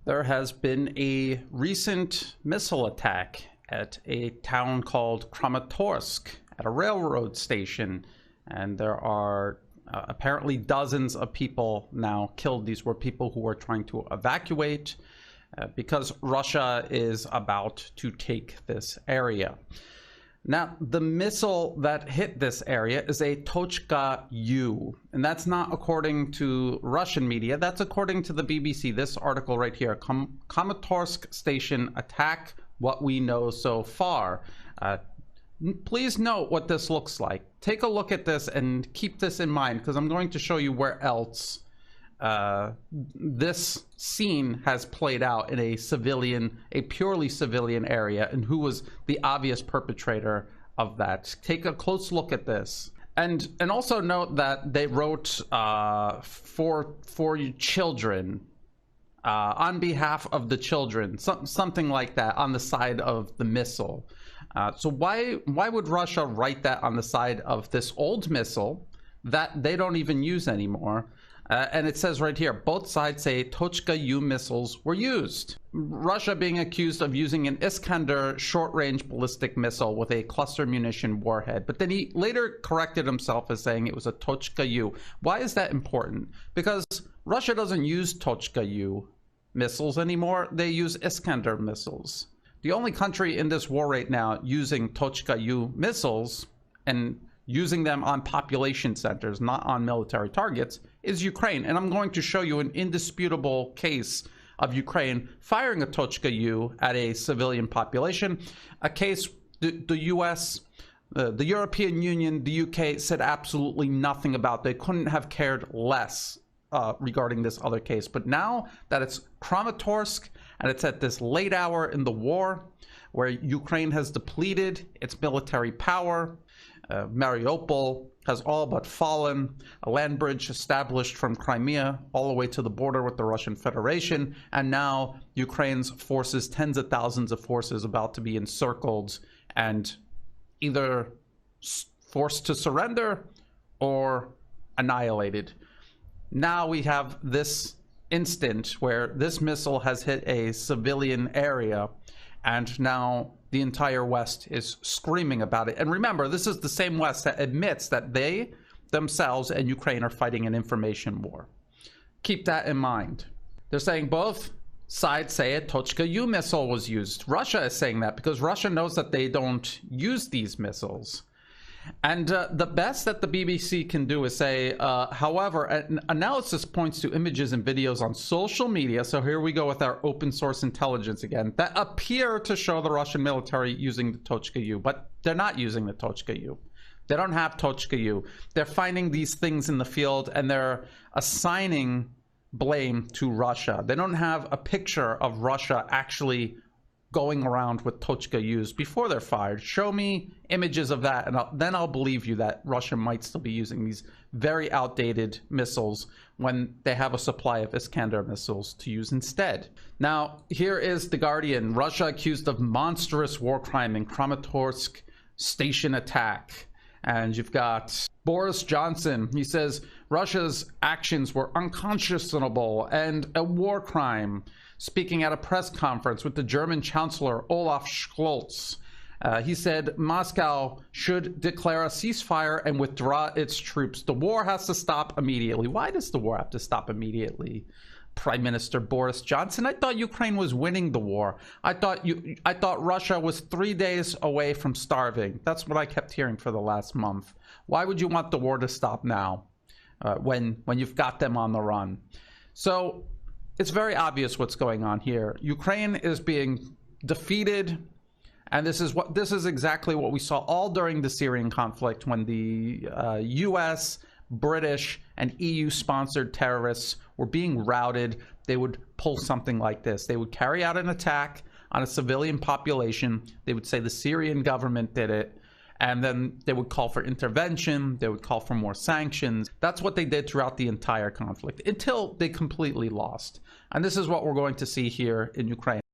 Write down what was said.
There has been a recent missile attack at a town called Kramatorsk at a railroad station, and there are apparently dozens of people now killed. These were people who were trying to evacuate because Russia is about to take this area. Now, the missile that hit this area is a Tochka-U, and that's not according to Russian media. That's according to the BBC. This article right here, Kramatorsk station attack, what we know so far. Please note what this looks like. Take a look at this and keep this in mind, because I'm going to show you where else this scene has played out in a purely civilian area, and who was the obvious perpetrator of that. Take a close look at this. And also note that they wrote for children, on behalf of the children, something like that on the side of the missile. So why would Russia write that on the side of this old missile that they don't even use anymore? And it says right here, both sides say Tochka-U missiles were used. Russia being accused of using an Iskander short-range ballistic missile with a cluster munition warhead. But then he later corrected himself as saying it was a Tochka-U. Why is that important? Because Russia doesn't use Tochka-U missiles anymore. They use Iskander missiles. The only country in this war right now using Tochka-U missiles and using them on population centers, not on military targets, is Ukraine. And I'm going to show you an indisputable case of Ukraine firing a Tochka-U at a civilian population, a case the US, the European Union, the UK said absolutely nothing about. They couldn't have cared less regarding this other case. But now that it's Kramatorsk and it's at this late hour in the war where Ukraine has depleted its military power, Mariupol has all but fallen, a land bridge established from Crimea all the way to the border with the Russian Federation, and now Ukraine's forces, tens of thousands of forces, about to be encircled and either forced to surrender or annihilated. Now we have this instant where this missile has hit a civilian area, and now the entire West is screaming about it. And remember, this is the same West that admits that they themselves and Ukraine are fighting an information war. Keep that in mind. They're saying both sides say a Tochka-U missile was used. Russia is saying that because Russia knows that they don't use these missiles. And the best that the BBC can do is say, however, an analysis points to images and videos on social media, so here we go with our open source intelligence again, that appear to show the Russian military using the Tochka-U, but they're not using the Tochka-U. They don't have Tochka-U. They're finding these things in the field and they're assigning blame to Russia. They don't have a picture of Russia actually going around with Tochka-Us before they're fired. Show me images of that, and then I'll believe you that Russia might still be using these very outdated missiles when they have a supply of Iskander missiles to use instead. Now, here is The Guardian. Russia accused of monstrous war crime in Kramatorsk station attack. And you've got Boris Johnson. He says Russia's actions were unconscionable and a war crime, speaking at a press conference with the German Chancellor Olaf Scholz. He said Moscow should declare a ceasefire and withdraw its troops. The war has to stop immediately. Why does the war have to stop immediately, Prime Minister Boris Johnson? I thought Ukraine was winning the war. I thought Russia was 3 days away from starving. That's what I kept hearing for the last month. Why would you want the war to stop now when you've got them on the run? So it's very obvious what's going on here. Ukraine is being defeated, and this is exactly what we saw all during the Syrian conflict when the US, British, and EU-sponsored terrorists were being routed. They would pull something like this. They would carry out an attack on a civilian population. They would say the Syrian government did it, and then they would call for intervention. They would call for more sanctions. That's what they did throughout the entire conflict until they completely lost. And this is what we're going to see here in Ukraine.